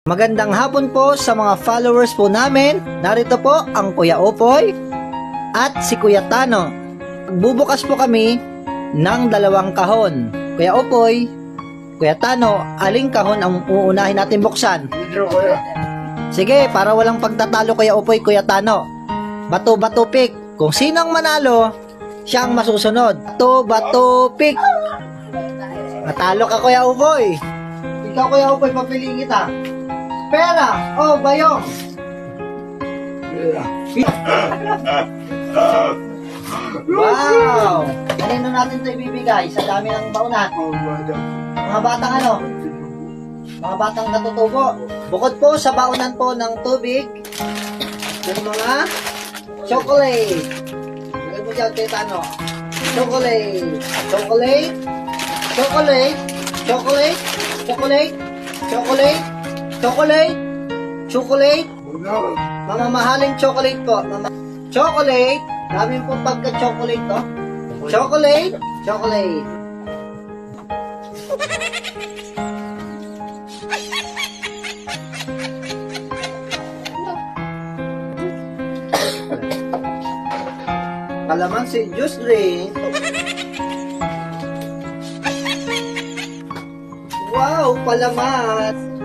Magandang hapon po sa mga followers po namin. Narito po ang Kuya Opoy at si Kuya Tano. Bubukas po kami ng dalawang kahon. Kuya Opoy, Kuya Tano, aling kahon ang uunahin natin buksan? Sige, para walang pagtatalo Kuya Opoy, Kuya Tano. Bato-bato pick. Kung sinong manalo, siya ang masusunod. Bato-bato pick. Matalo ka Kuya Opoy. Ikaw Kuya Opoy, papiliin kita. Pera o bayong? Wow! Kanino natin ito ibibigay sa dami ng baunan? Mga batang ano? Mga batang natutubo. Bukod po sa baunan po ng tubig, yung mga chocolate. Lagay mo dyan, Tetano. Chocolate. Chocolate. Chocolate. Chocolate. Chocolate. Chocolate. Chocolate. Chocolate. Mamamahaling chocolate po. Chocolate. Dami po pagka-chocolate to. Chocolate. Chocolate. Kalamansi juice drink. Wow, palaman.